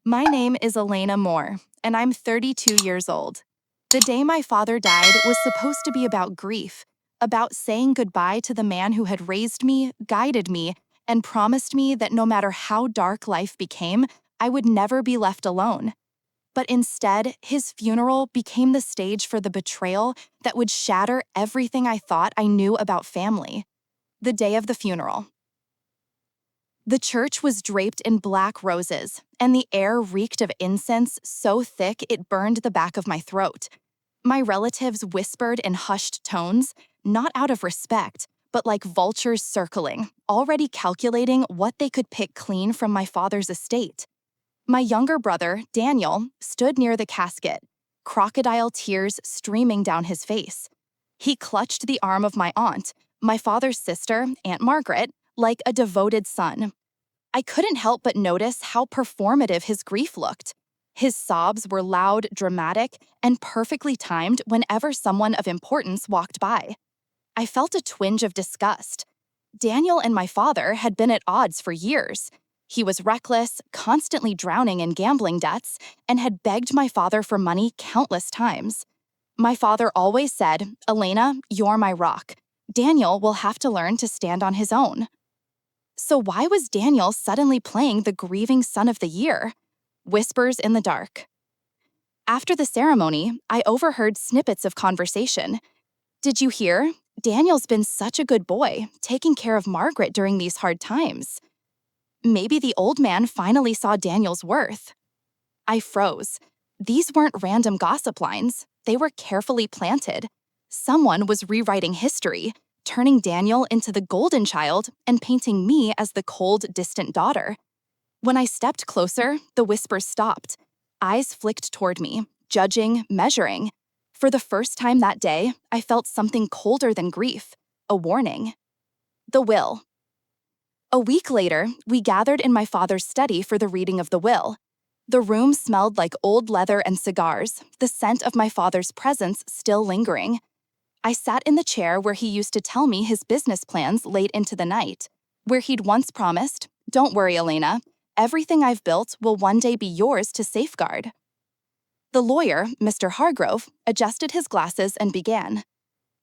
My name is Elena Moore, and I'm 32 years old. The day my father died was supposed to be about grief, about saying goodbye to the man who had raised me, guided me, and promised me that no matter how dark life became, I would never be left alone. But instead, his funeral became the stage for the betrayal that would shatter everything I thought I knew about family. The day of the funeral. The church was draped in black roses, and the air reeked of incense so thick it burned the back of my throat. My relatives whispered in hushed tones, not out of respect, but like vultures circling, already calculating what they could pick clean from my father's estate. My younger brother, Daniel, stood near the casket, crocodile tears streaming down his face. He clutched the arm of my aunt, my father's sister, Aunt Margaret, like a devoted son. I couldn't help but notice how performative his grief looked. His sobs were loud, dramatic, and perfectly timed whenever someone of importance walked by. I felt a twinge of disgust. Daniel and my father had been at odds for years. He was reckless, constantly drowning in gambling debts, and had begged my father for money countless times. My father always said, "Elena, you're my rock. Daniel will have to learn to stand on his own." So why was Daniel suddenly playing the grieving son of the year? Whispers in the dark. After the ceremony, I overheard snippets of conversation. "Did you hear? Daniel's been such a good boy, taking care of Margaret during these hard times." Maybe the old man finally saw Daniel's worth. I froze. These weren't random gossip lines. They were carefully planted. Someone was rewriting history, turning Daniel into the golden child and painting me as the cold, distant daughter. When I stepped closer, the whispers stopped. Eyes flicked toward me, judging, measuring. For the first time that day, I felt something colder than grief, a warning. The will. A week later, we gathered in my father's study for the reading of the will. The room smelled like old leather and cigars, the scent of my father's presence still lingering. I sat in the chair where he used to tell me his business plans late into the night, where he'd once promised, "Don't worry, Elena, everything I've built will one day be yours to safeguard." The lawyer, Mr. Hargrove, adjusted his glasses and began.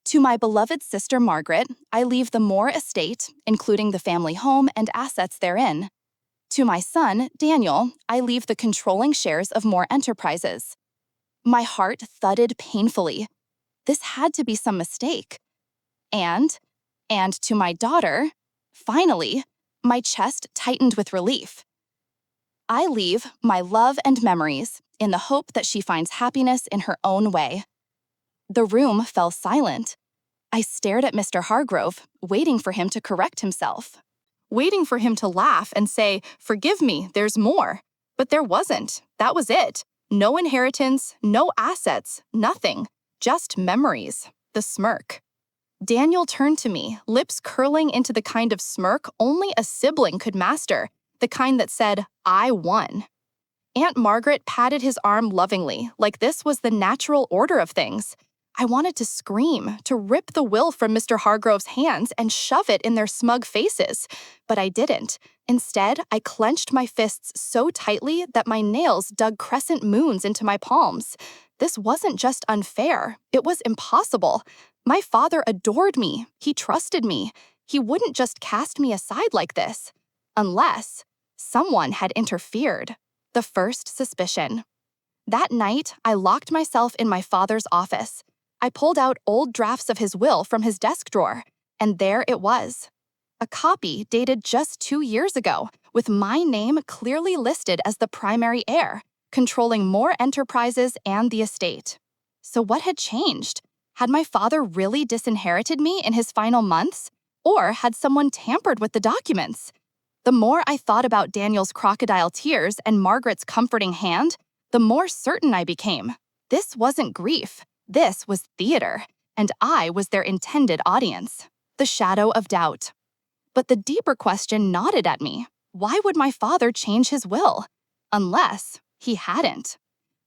"To my beloved sister Margaret, I leave the Moore estate, including the family home and assets therein. To my son, Daniel, I leave the controlling shares of Moore Enterprises." My heart thudded painfully. This had to be some mistake. And to my daughter, finally, my chest tightened with relief. "I leave my love and memories in the hope that she finds happiness in her own way." The room fell silent. I stared at Mr. Hargrove, waiting for him to correct himself. Waiting for him to laugh and say, "Forgive me, there's more." But there wasn't. That was it. No inheritance, no assets, nothing. Just memories. The smirk. Daniel turned to me, lips curling into the kind of smirk only a sibling could master, the kind that said, "I won." Aunt Margaret patted his arm lovingly, like this was the natural order of things. I wanted to scream, to rip the will from Mr. Hargrove's hands and shove it in their smug faces, but I didn't. Instead, I clenched my fists so tightly that my nails dug crescent moons into my palms. This wasn't just unfair, it was impossible. My father adored me, he trusted me. He wouldn't just cast me aside like this. Unless someone had interfered. The first suspicion. That night, I locked myself in my father's office. I pulled out old drafts of his will from his desk drawer, and there it was. A copy dated just 2 years ago, with my name clearly listed as the primary heir, controlling Moore Enterprises and the estate. So what had changed? Had my father really disinherited me in his final months? Or had someone tampered with the documents? The more I thought about Daniel's crocodile tears and Margaret's comforting hand, the more certain I became. This wasn't grief. This was theater, and I was their intended audience. The shadow of doubt. But the deeper question nodded at me. Why would my father change his will? Unless he hadn't.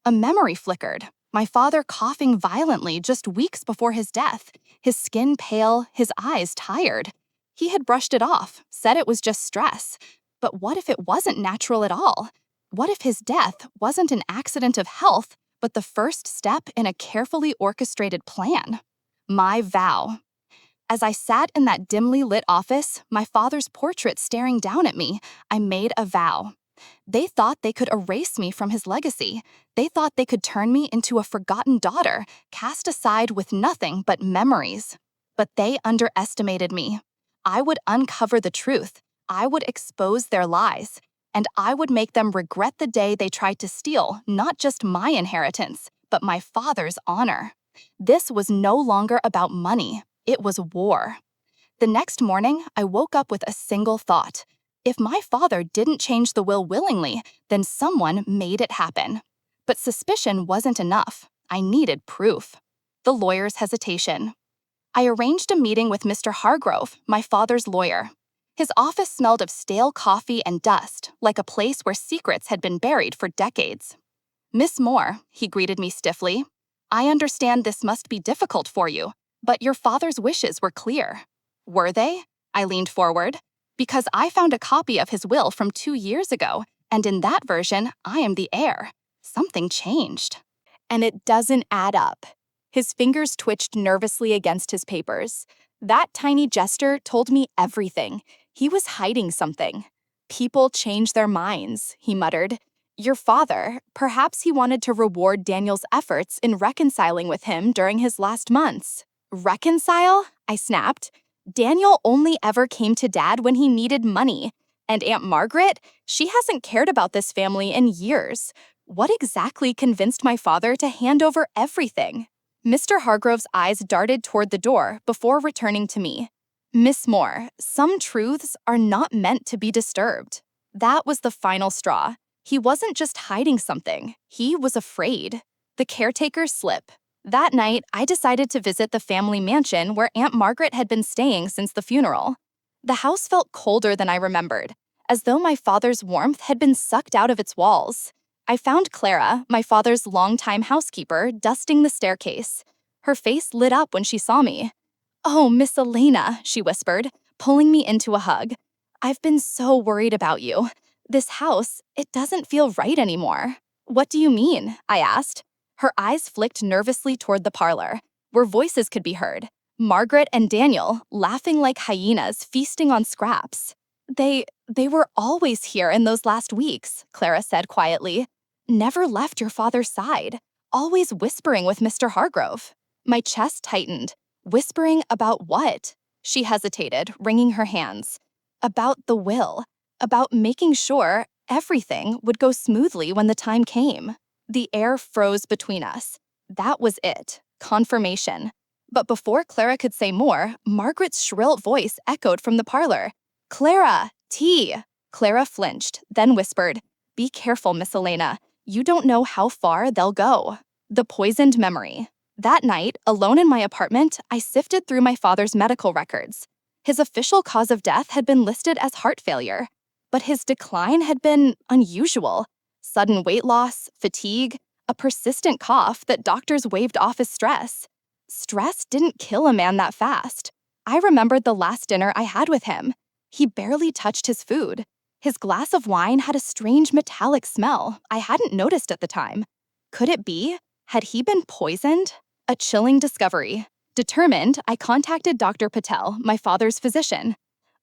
A memory flickered. My father coughing violently just weeks before his death, his skin pale, his eyes tired. He had brushed it off, said it was just stress. But what if it wasn't natural at all? What if his death wasn't an accident of health, but the first step in a carefully orchestrated plan? My vow. As I sat in that dimly lit office, my father's portrait staring down at me, I made a vow. They thought they could erase me from his legacy. They thought they could turn me into a forgotten daughter, cast aside with nothing but memories. But they underestimated me. I would uncover the truth. I would expose their lies. And I would make them regret the day they tried to steal not just my inheritance, but my father's honor. This was no longer about money. It was war. The next morning, I woke up with a single thought. If my father didn't change the will willingly, then someone made it happen. But suspicion wasn't enough. I needed proof. The lawyer's hesitation. I arranged a meeting with Mr. Hargrove, my father's lawyer. His office smelled of stale coffee and dust, like a place where secrets had been buried for decades. "Miss Moore," he greeted me stiffly, "I understand this must be difficult for you, but your father's wishes were clear." Were they? I leaned forward. Because I found a copy of his will from 2 years ago, and in that version, I am the heir. Something changed. And it doesn't add up. His fingers twitched nervously against his papers. That tiny gesture told me everything. He was hiding something. "People change their minds," he muttered. "Your father, perhaps he wanted to reward Daniel's efforts in reconciling with him during his last months." "Reconcile?" I snapped. "Daniel only ever came to Dad when he needed money. And Aunt Margaret, she hasn't cared about this family in years. What exactly convinced my father to hand over everything?" Mr. Hargrove's eyes darted toward the door before returning to me. "Miss Moore, some truths are not meant to be disturbed." That was the final straw. He wasn't just hiding something. He was afraid. The caretaker's slip. That night, I decided to visit the family mansion where Aunt Margaret had been staying since the funeral. The house felt colder than I remembered, as though my father's warmth had been sucked out of its walls. I found Clara, my father's longtime housekeeper, dusting the staircase. Her face lit up when she saw me. "Oh, Miss Elena," she whispered, pulling me into a hug. "I've been so worried about you. This house, it doesn't feel right anymore." "What do you mean?" I asked. Her eyes flicked nervously toward the parlor, where voices could be heard. Margaret and Daniel, laughing like hyenas feasting on scraps. They were always here in those last weeks," Clara said quietly. "Never left your father's side, always whispering with Mr. Hargrove." My chest tightened. Whispering about what? She hesitated, wringing her hands. About the will. About making sure everything would go smoothly when the time came. The air froze between us. That was it. Confirmation. But before Clara could say more, Margaret's shrill voice echoed from the parlor. "Clara, tea!" Clara flinched, then whispered, "Be careful, Miss Elena. You don't know how far they'll go." The poisoned memory. That night, alone in my apartment, I sifted through my father's medical records. His official cause of death had been listed as heart failure, but his decline had been unusual. Sudden weight loss, fatigue, a persistent cough that doctors waved off as stress. Stress didn't kill a man that fast. I remembered the last dinner I had with him. He barely touched his food. His glass of wine had a strange metallic smell I hadn't noticed at the time. Could it be? Had he been poisoned? A chilling discovery. Determined, I contacted Dr. Patel, my father's physician.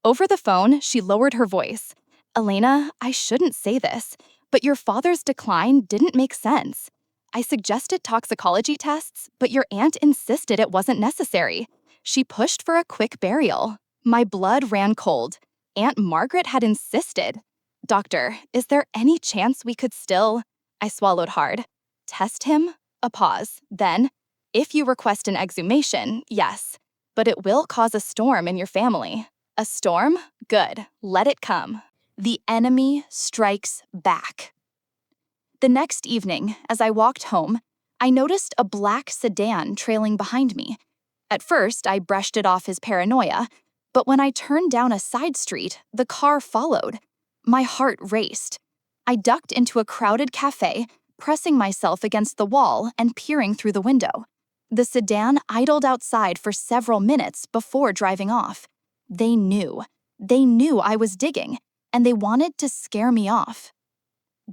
Over the phone, she lowered her voice. "Elena, I shouldn't say this, but your father's decline didn't make sense. I suggested toxicology tests, but your aunt insisted it wasn't necessary. She pushed for a quick burial." My blood ran cold. Aunt Margaret had insisted. "Doctor, is there any chance we could still—" I swallowed hard. "Test him?" A pause. Then, "If you request an exhumation, yes. But it will cause a storm in your family." "A storm? Good. Let it come." The enemy strikes back. The next evening, as I walked home, I noticed a black sedan trailing behind me. At first, I brushed it off as paranoia, but when I turned down a side street, the car followed. My heart raced. I ducked into a crowded cafe, pressing myself against the wall and peering through the window. The sedan idled outside for several minutes before driving off. They knew. They knew I was digging, and they wanted to scare me off.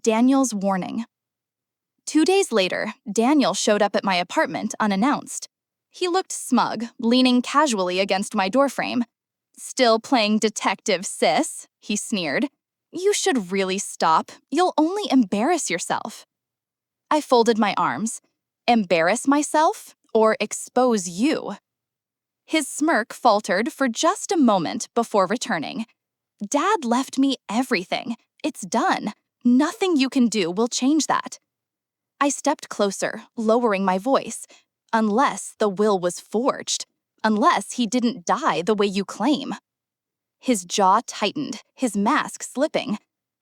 Daniel's warning. 2 days later, Daniel showed up at my apartment unannounced. He looked smug, leaning casually against my doorframe. "Still playing detective, sis," he sneered. "You should really stop. You'll only embarrass yourself." I folded my arms. Embarrass myself or expose you? His smirk faltered for just a moment before returning. "Dad left me everything. It's done. Nothing you can do will change that." I stepped closer, lowering my voice. "Unless the will was forged. Unless he didn't die the way you claim." His jaw tightened, his mask slipping.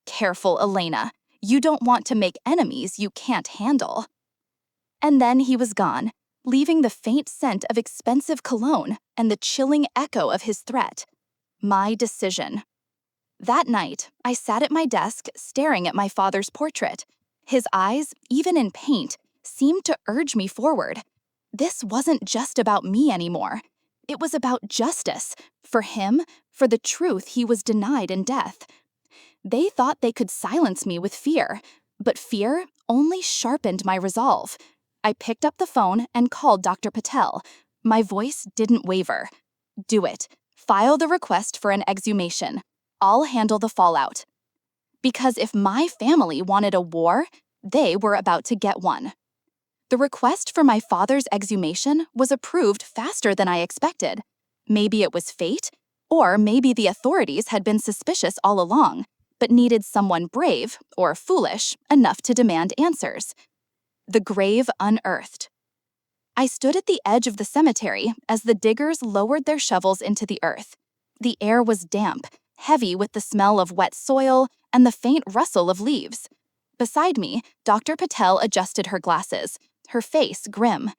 "Careful, Elena. You don't want to make enemies you can't handle." And then he was gone, leaving the faint scent of expensive cologne and the chilling echo of his threat. My decision. That night, I sat at my desk staring at my father's portrait. His eyes, even in paint, seemed to urge me forward. This wasn't just about me anymore. It was about justice, for him, for the truth he was denied in death. They thought they could silence me with fear, but fear only sharpened my resolve. I picked up the phone and called Dr. Patel. My voice didn't waver. "Do it. File the request for an exhumation. I'll handle the fallout." Because if my family wanted a war, they were about to get one. The request for my father's exhumation was approved faster than I expected. Maybe it was fate, or maybe the authorities had been suspicious all along, but needed someone brave, or foolish, enough to demand answers. The grave unearthed. I stood at the edge of the cemetery as the diggers lowered their shovels into the earth. The air was damp, heavy with the smell of wet soil and the faint rustle of leaves. Beside me, Dr. Patel adjusted her glasses, her face grim.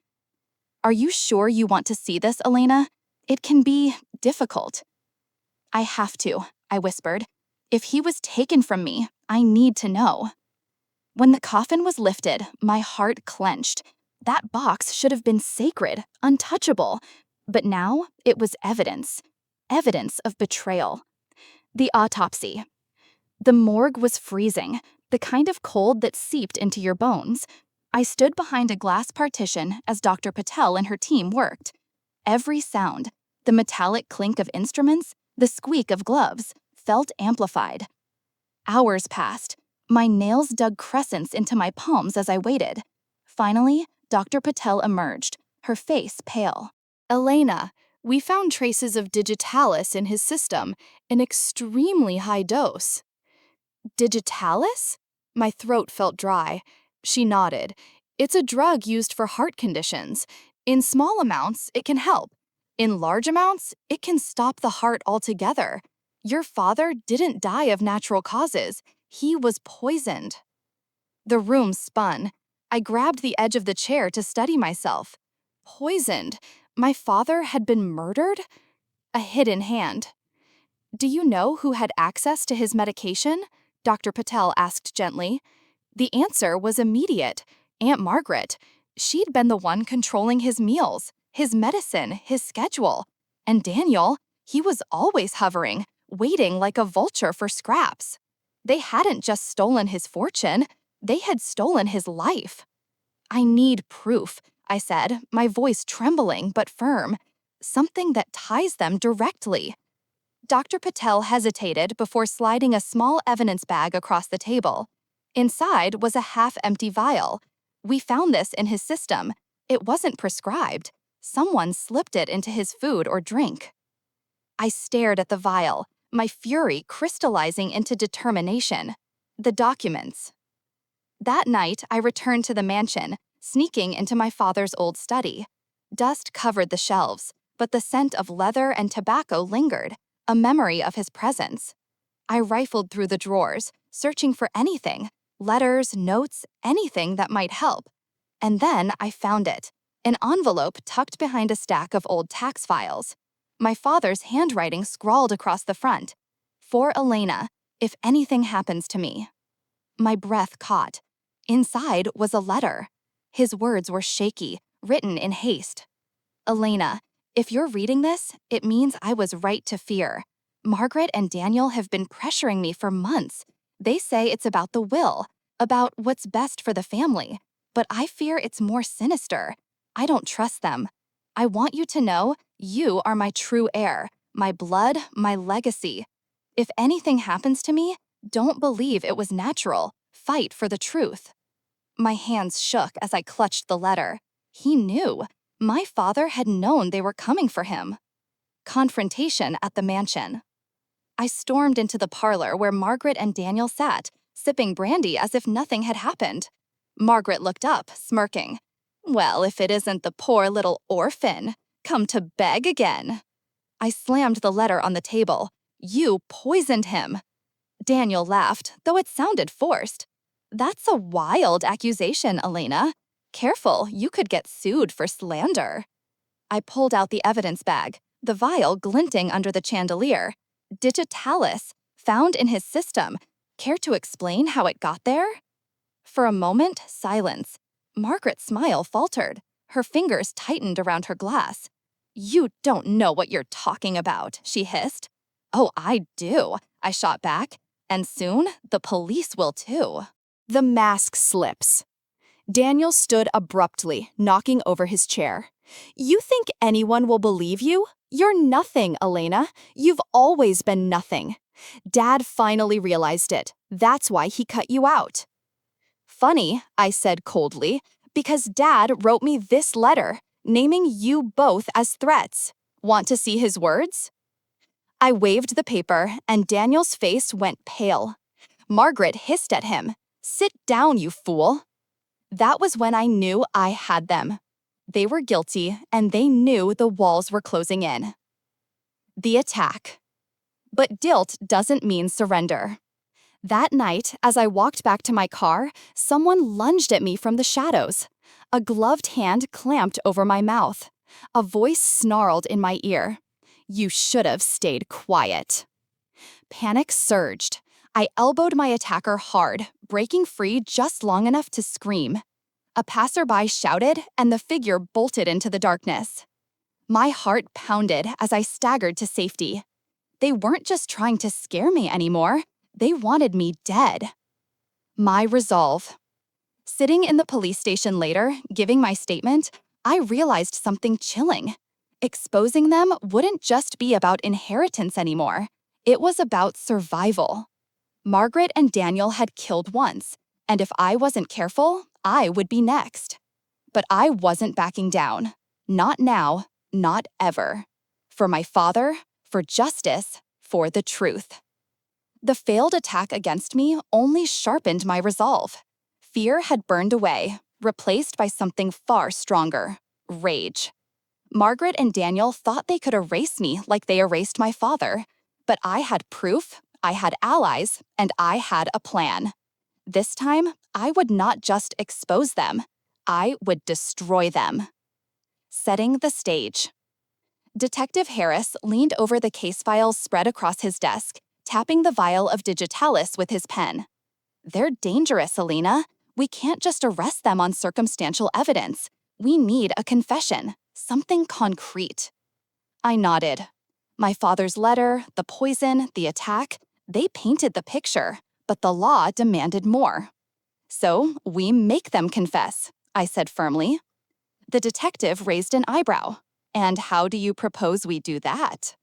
"Are you sure you want to see this, Elena? It can be difficult." "I have to," I whispered. "If he was taken from me, I need to know." When the coffin was lifted, my heart clenched. That box should have been sacred, untouchable. But now it was evidence. Evidence of betrayal. The autopsy. The morgue was freezing, the kind of cold that seeped into your bones. I stood behind a glass partition as Dr. Patel and her team worked. Every sound, the metallic clink of instruments, the squeak of gloves, felt amplified. Hours passed. My nails dug crescents into my palms as I waited. Finally, Dr. Patel emerged, her face pale. "Elena, we found traces of digitalis in his system, an extremely high dose." "Digitalis?" My throat felt dry. She nodded. "It's a drug used for heart conditions. In small amounts, it can help. In large amounts, it can stop the heart altogether. Your father didn't die of natural causes. He was poisoned." The room spun. I grabbed the edge of the chair to steady myself. Poisoned? My father had been murdered? A hidden hand. "Do you know who had access to his medication?" Dr. Patel asked gently. The answer was immediate. Aunt Margaret. She'd been the one controlling his meals, his medicine, his schedule. And Daniel, he was always hovering, waiting like a vulture for scraps. They hadn't just stolen his fortune, they had stolen his life. "I need proof," I said, my voice trembling but firm. "Something that ties them directly." Dr. Patel hesitated before sliding a small evidence bag across the table. Inside was a half-empty vial. "We found this in his system. It wasn't prescribed. Someone slipped it into his food or drink." I stared at the vial, my fury crystallizing into determination. The documents. That night, I returned to the mansion, sneaking into my father's old study. Dust covered the shelves, but the scent of leather and tobacco lingered, a memory of his presence. I rifled through the drawers, searching for anything, letters, notes, anything that might help. And then I found it, an envelope tucked behind a stack of old tax files. My father's handwriting scrawled across the front. "For Elena, if anything happens to me." My breath caught. Inside was a letter. His words were shaky, written in haste. "Elena, if you're reading this, it means I was right to fear. Margaret and Daniel have been pressuring me for months. They say it's about the will. about what's best for the family, but I fear it's more sinister. I don't trust them. I want you to know you are my true heir, my blood, my legacy. If anything happens to me, don't believe it was natural. Fight for the truth." My hands shook as I clutched the letter. He knew. My father had known they were coming for him. Confrontation at the mansion. I stormed into the parlor where Margaret and Daniel sat, sipping brandy as if nothing had happened. Margaret looked up, smirking. "Well, if it isn't the poor little orphan, come to beg again." I slammed the letter on the table. "You poisoned him." Daniel laughed, though it sounded forced. "That's a wild accusation, Elena. Careful, you could get sued for slander." I pulled out the evidence bag, the vial glinting under the chandelier. Digitalis, found in his system. Care to explain how it got there? For a moment, silence. Margaret's smile faltered. Her fingers tightened around her glass. "You don't know what you're talking about," she hissed. "Oh, I do," I shot back. "And soon, the police will too." The mask slips. Daniel stood abruptly, knocking over his chair. "You think anyone will believe you? You're nothing, Elena. You've always been nothing. Dad finally realized it. That's why he cut you out." "Funny," I said coldly, "because Dad wrote me this letter, naming you both as threats. Want to see his words?" I waved the paper, and Daniel's face went pale. Margaret hissed at him. "Sit down, you fool." That was when I knew I had them. They were guilty, and they knew the walls were closing in. The attack. But guilt doesn't mean surrender. That night, as I walked back to my car, someone lunged at me from the shadows. A gloved hand clamped over my mouth. A voice snarled in my ear. "You should have stayed quiet." Panic surged. I elbowed my attacker hard, breaking free just long enough to scream. A passerby shouted, and the figure bolted into the darkness. My heart pounded as I staggered to safety. They weren't just trying to scare me anymore. They wanted me dead. My resolve. Sitting in the police station later, giving my statement, I realized something chilling. Exposing them wouldn't just be about inheritance anymore. It was about survival. Margaret and Daniel had killed once, and if I wasn't careful, I would be next. But I wasn't backing down. Not now, not ever. For my father, for justice, for the truth. The failed attack against me only sharpened my resolve. Fear had burned away, replaced by something far stronger: rage. Margaret and Daniel thought they could erase me like they erased my father. But I had proof, I had allies, and I had a plan. This time, I would not just expose them. I would destroy them. Setting the stage. Detective Harris leaned over the case files spread across his desk, tapping the vial of digitalis with his pen. "They're dangerous, Elena. We can't just arrest them on circumstantial evidence. We need a confession, something concrete." I nodded. My father's letter, the poison, the attack, they painted the picture, but the law demanded more. "So we make them confess," I said firmly. The detective raised an eyebrow. "And how do you propose we do that?"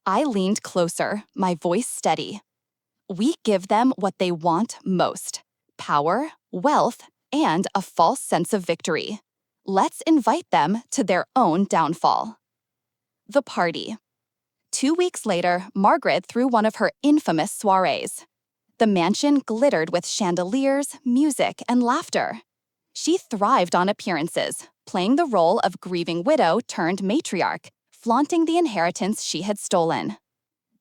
I leaned closer, my voice steady. "We give them what they want most: power, wealth, and a false sense of victory. Let's invite them to their own downfall." The party. 2 weeks later, Margaret threw one of her infamous soirees. The mansion glittered with chandeliers, music, and laughter. She thrived on appearances, playing the role of grieving widow turned matriarch, flaunting the inheritance she had stolen.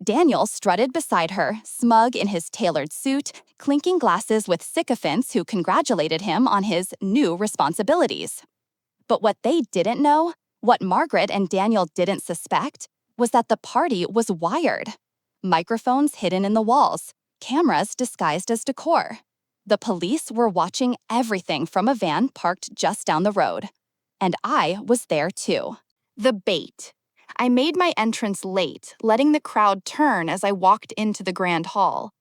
Daniel strutted beside her, smug in his tailored suit, clinking glasses with sycophants who congratulated him on his new responsibilities. But what they didn't know, what Margaret and Daniel didn't suspect, was that the party was wired. Microphones hidden in the walls, cameras disguised as decor. The police were watching everything from a van parked just down the road. And I was there too. The bait. I made my entrance late, letting the crowd turn as I walked into the grand hall.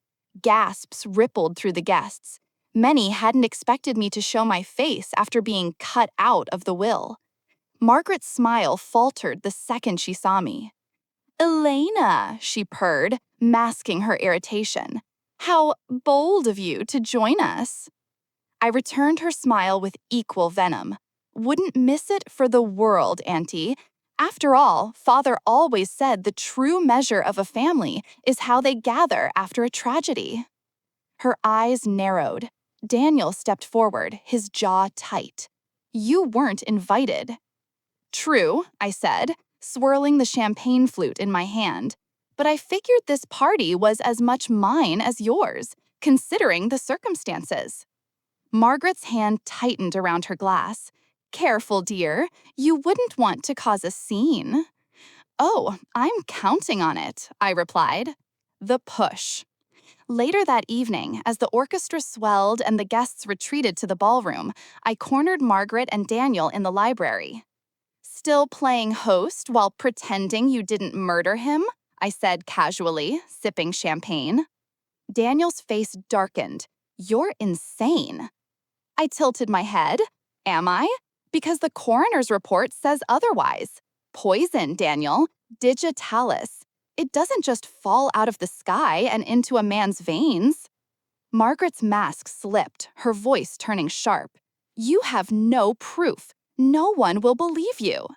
Gasps rippled through the guests. Many hadn't expected me to show my face after being cut out of the will. Margaret's smile faltered the second she saw me. "Elena," she purred, masking her irritation. "How bold of you to join us." I returned her smile with equal venom. "Wouldn't miss it for the world, Auntie. After all, Father always said the true measure of a family is how they gather after a tragedy." Her eyes narrowed. Daniel stepped forward, his jaw tight. "You weren't invited." "True," I said, swirling the champagne flute in my hand. "But I figured this party was as much mine as yours, considering the circumstances." Margaret's hand tightened around her glass. "Careful, dear. You wouldn't want to cause a scene." "Oh, I'm counting on it," I replied. The push. Later that evening, as the orchestra swelled and the guests retreated to the ballroom, I cornered Margaret and Daniel in the library. "Still playing host while pretending you didn't murder him?" I said casually, sipping champagne. Daniel's face darkened. "You're insane." I tilted my head. "Am I? Because the coroner's report says otherwise. Poison, Daniel. Digitalis. It doesn't just fall out of the sky and into a man's veins." Margaret's mask slipped, her voice turning sharp. "You have no proof. No one will believe you."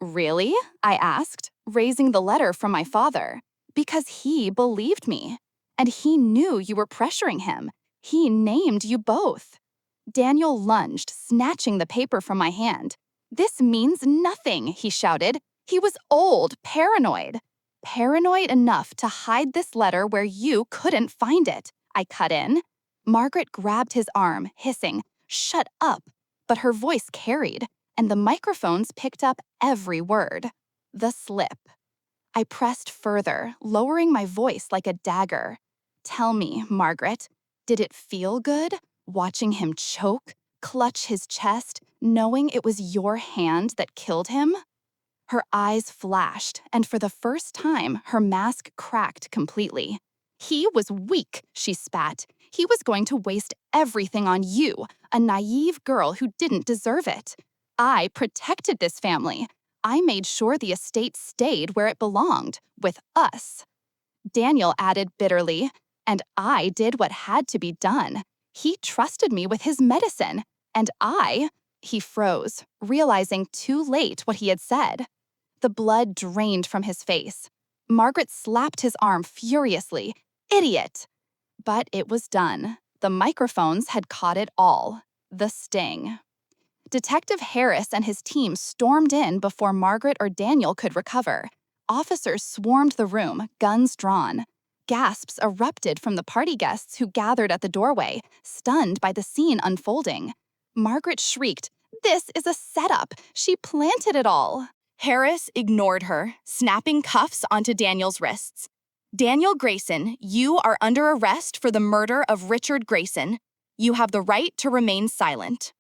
"Really?" I asked, raising the letter from my father. "Because he believed me. And he knew you were pressuring him. He named you both." Daniel lunged, snatching the paper from my hand. "This means nothing," he shouted. "He was old, paranoid." "Paranoid enough to hide this letter where you couldn't find it," I cut in. Margaret grabbed his arm, hissing, "Shut up." But her voice carried, and the microphones picked up every word. The slip. I pressed further, lowering my voice like a dagger. "Tell me, Margaret, did it feel good, watching him choke, clutch his chest, knowing it was your hand that killed him?" Her eyes flashed, and for the first time, her mask cracked completely. "He was weak," she spat. "He was going to waste everything on you, a naive girl who didn't deserve it. I protected this family. I made sure the estate stayed where it belonged, with us." Daniel added bitterly, "And I did what had to be done. He trusted me with his medicine, and He froze, realizing too late what he had said. The blood drained from his face. Margaret slapped his arm furiously. "Idiot!" But it was done. The microphones had caught it all. The sting. Detective Harris and his team stormed in before Margaret or Daniel could recover. Officers swarmed the room, guns drawn. Gasps erupted from the party guests who gathered at the doorway, stunned by the scene unfolding. Margaret shrieked, "This is a setup! She planted it all!" Harris ignored her, snapping cuffs onto Daniel's wrists. "Daniel Grayson, you are under arrest for the murder of Richard Grayson. You have the right to remain silent."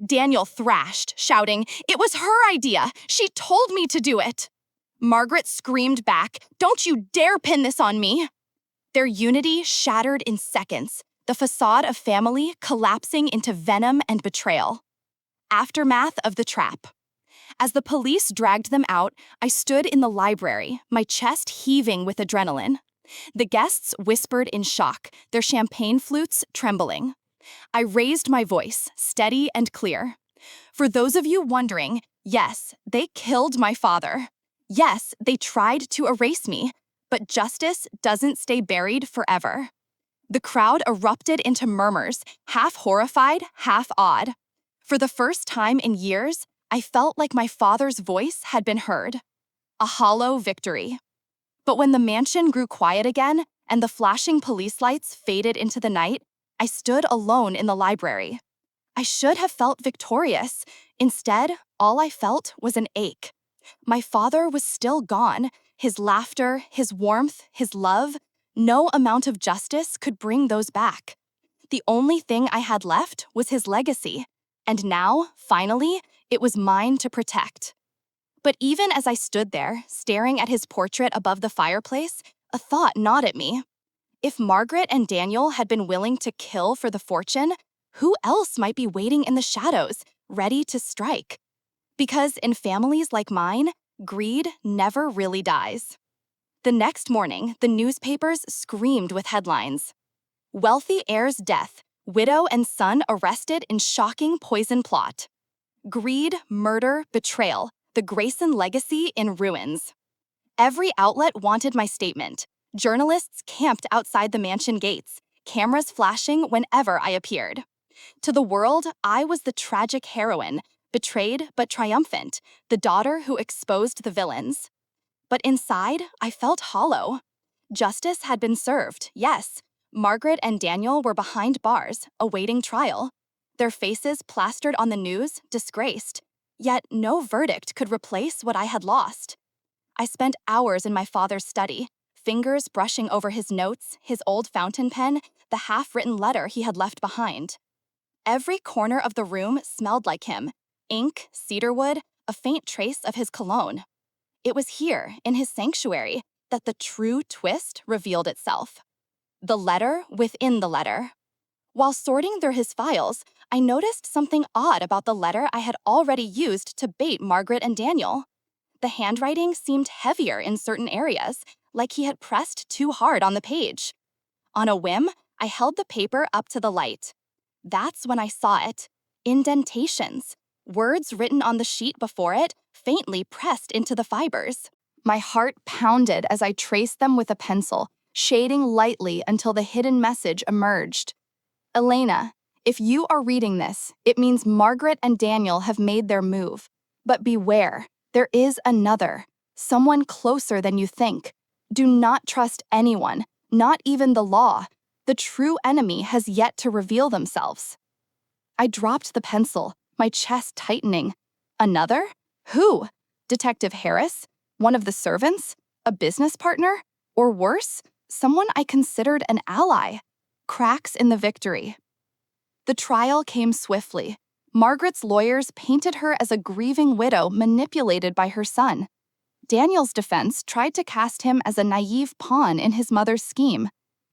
Daniel thrashed, shouting, "It was her idea! She told me to do it!" Margaret screamed back, "Don't you dare pin this on me!" Their unity shattered in seconds, the facade of family collapsing into venom and betrayal. Aftermath of the trap. As the police dragged them out, I stood in the library, my chest heaving with adrenaline. The guests whispered in shock, their champagne flutes trembling. I raised my voice, steady and clear. "For those of you wondering, yes, they killed my father. Yes, they tried to erase me, but justice doesn't stay buried forever." The crowd erupted into murmurs, half horrified, half awed. For the first time in years, I felt like my father's voice had been heard. A hollow victory. But when the mansion grew quiet again and the flashing police lights faded into the night, I stood alone in the library. I should have felt victorious. Instead, all I felt was an ache. My father was still gone. His laughter, his warmth, his love. No amount of justice could bring those back. The only thing I had left was his legacy. And now, finally, it was mine to protect. But even as I stood there, staring at his portrait above the fireplace, a thought gnawed at me. If Margaret and Daniel had been willing to kill for the fortune, who else might be waiting in the shadows, ready to strike? Because in families like mine, greed never really dies. The next morning, the newspapers screamed with headlines. Wealthy heir's death, widow and son arrested in shocking poison plot. Greed, murder, betrayal, the Grayson legacy in ruins. Every outlet wanted my statement. Journalists camped outside the mansion gates, cameras flashing whenever I appeared. To the world, I was the tragic heroine, betrayed but triumphant, the daughter who exposed the villains. But inside, I felt hollow. Justice had been served, yes. Margaret and Daniel were behind bars, awaiting trial. Their faces plastered on the news, disgraced. Yet no verdict could replace what I had lost. I spent hours in my father's study, fingers brushing over his notes, his old fountain pen, the half-written letter he had left behind. Every corner of the room smelled like him. Ink, cedarwood, a faint trace of his cologne. It was here, in his sanctuary, that the true twist revealed itself. The letter within the letter. While sorting through his files, I noticed something odd about the letter I had already used to bait Margaret and Daniel. The handwriting seemed heavier in certain areas, like he had pressed too hard on the page. On a whim, I held the paper up to the light. That's when I saw it. Indentations. Words written on the sheet before it, faintly pressed into the fibers. My heart pounded as I traced them with a pencil, shading lightly until the hidden message emerged. Elena, if you are reading this, it means Margaret and Daniel have made their move. But beware, there is another, someone closer than you think. Do not trust anyone, not even the law. The true enemy has yet to reveal themselves. I dropped the pencil, my chest tightening. Another? Who? Detective Harris? One of the servants? A business partner? Or worse, someone I considered an ally? Cracks in the victory. The trial came swiftly. Margaret's lawyers painted her as a grieving widow manipulated by her son. Daniel's defense tried to cast him as a naive pawn in his mother's scheme.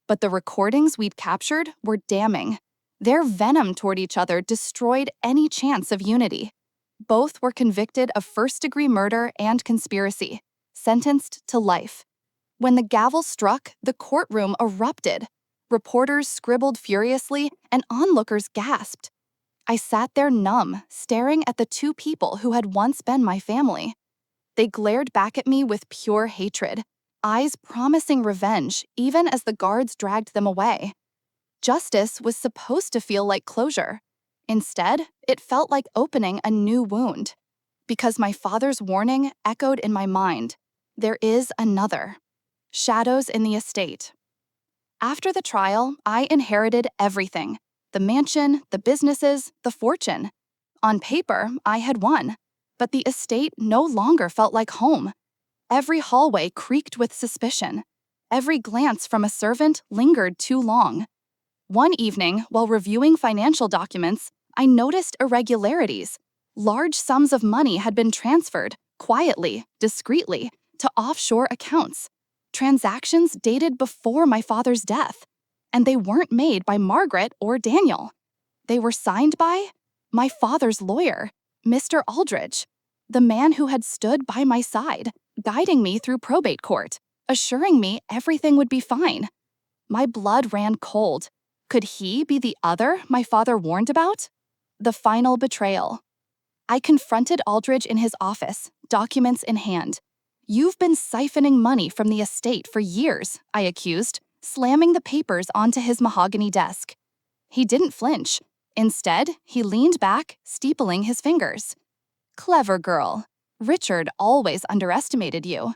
But the recordings we'd captured were damning. Their venom toward each other destroyed any chance of unity. Both were convicted of first-degree murder and conspiracy, sentenced to life. When the gavel struck, the courtroom erupted. Reporters scribbled furiously, and onlookers gasped. I sat there numb, staring at the two people who had once been my family. They glared back at me with pure hatred, eyes promising revenge even as the guards dragged them away. Justice was supposed to feel like closure. Instead, it felt like opening a new wound. Because my father's warning echoed in my mind. There is another. Shadows in the estate. After the trial, I inherited everything. The mansion, the businesses, the fortune. On paper, I had won. But the estate no longer felt like home. Every hallway creaked with suspicion. Every glance from a servant lingered too long. One evening, while reviewing financial documents, I noticed irregularities. Large sums of money had been transferred, quietly, discreetly, to offshore accounts. Transactions dated before my father's death. And they weren't made by Margaret or Daniel. They were signed by my father's lawyer, Mr. Aldridge, the man who had stood by my side, guiding me through probate court, assuring me everything would be fine. My blood ran cold. Could he be the other my father warned about? The final betrayal. I confronted Aldridge in his office, documents in hand. You've been siphoning money from the estate for years, I accused, slamming the papers onto his mahogany desk. He didn't flinch. Instead, he leaned back, steepling his fingers. Clever girl. Richard always underestimated you.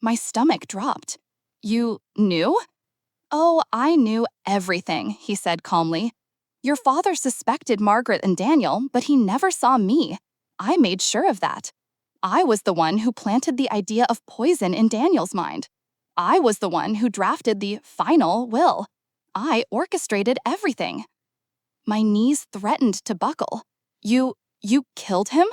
My stomach dropped. You knew? Oh, I knew everything, he said calmly. Your father suspected Margaret and Daniel, but he never saw me. I made sure of that. I was the one who planted the idea of poison in Daniel's mind. I was the one who drafted the final will. I orchestrated everything. My knees threatened to buckle. You killed him?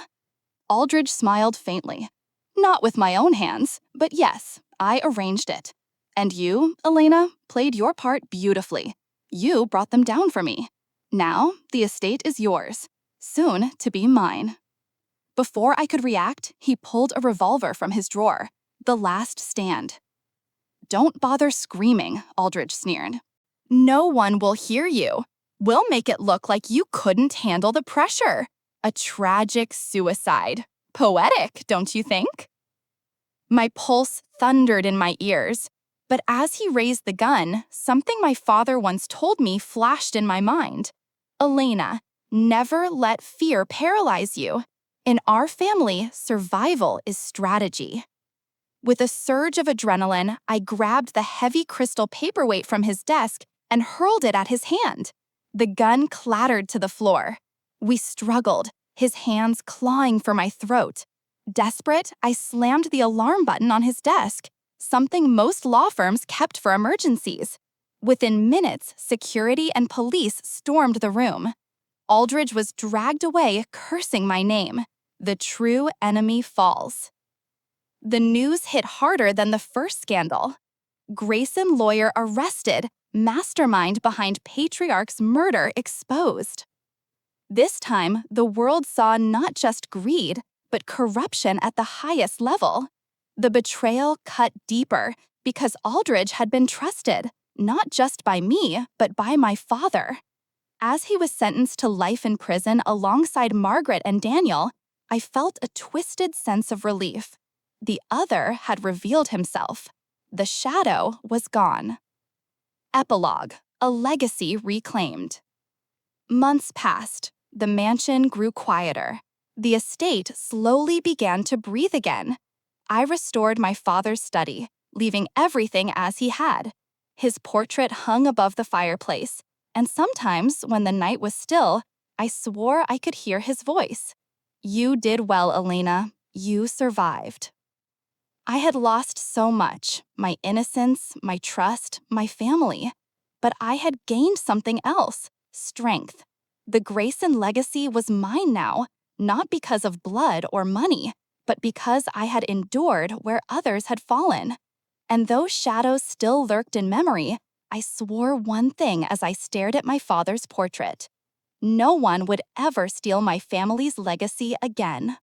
Aldridge smiled faintly. Not with my own hands, but yes, I arranged it. And you, Elena, played your part beautifully. You brought them down for me. Now, the estate is yours, soon to be mine. Before I could react, he pulled a revolver from his drawer. The last stand. Don't bother screaming, Aldridge sneered. No one will hear you. We'll make it look like you couldn't handle the pressure. A tragic suicide. Poetic, don't you think? My pulse thundered in my ears. But as he raised the gun, something my father once told me flashed in my mind. Elena, never let fear paralyze you. In our family, survival is strategy. With a surge of adrenaline, I grabbed the heavy crystal paperweight from his desk and hurled it at his hand. The gun clattered to the floor. We struggled, his hands clawing for my throat. Desperate, I slammed the alarm button on his desk, something most law firms kept for emergencies. Within minutes, security and police stormed the room. Aldridge was dragged away, cursing my name. The true enemy falls. The news hit harder than the first scandal. Grayson lawyer arrested, mastermind behind patriarch's murder exposed. This time, the world saw not just greed, but corruption at the highest level. The betrayal cut deeper because Aldridge had been trusted, not just by me, but by my father. As he was sentenced to life in prison alongside Margaret and Daniel, I felt a twisted sense of relief. The other had revealed himself. The shadow was gone. Epilogue, a legacy reclaimed. Months passed. The mansion grew quieter. The estate slowly began to breathe again. I restored my father's study, leaving everything as he had. His portrait hung above the fireplace, and sometimes, when the night was still, I swore I could hear his voice. You did well, Elena. You survived. I had lost so much, my innocence, my trust, my family. But I had gained something else, strength. The Grayson legacy was mine now, not because of blood or money, but because I had endured where others had fallen. And though shadows still lurked in memory, I swore one thing as I stared at my father's portrait. No one would ever steal my family's legacy again.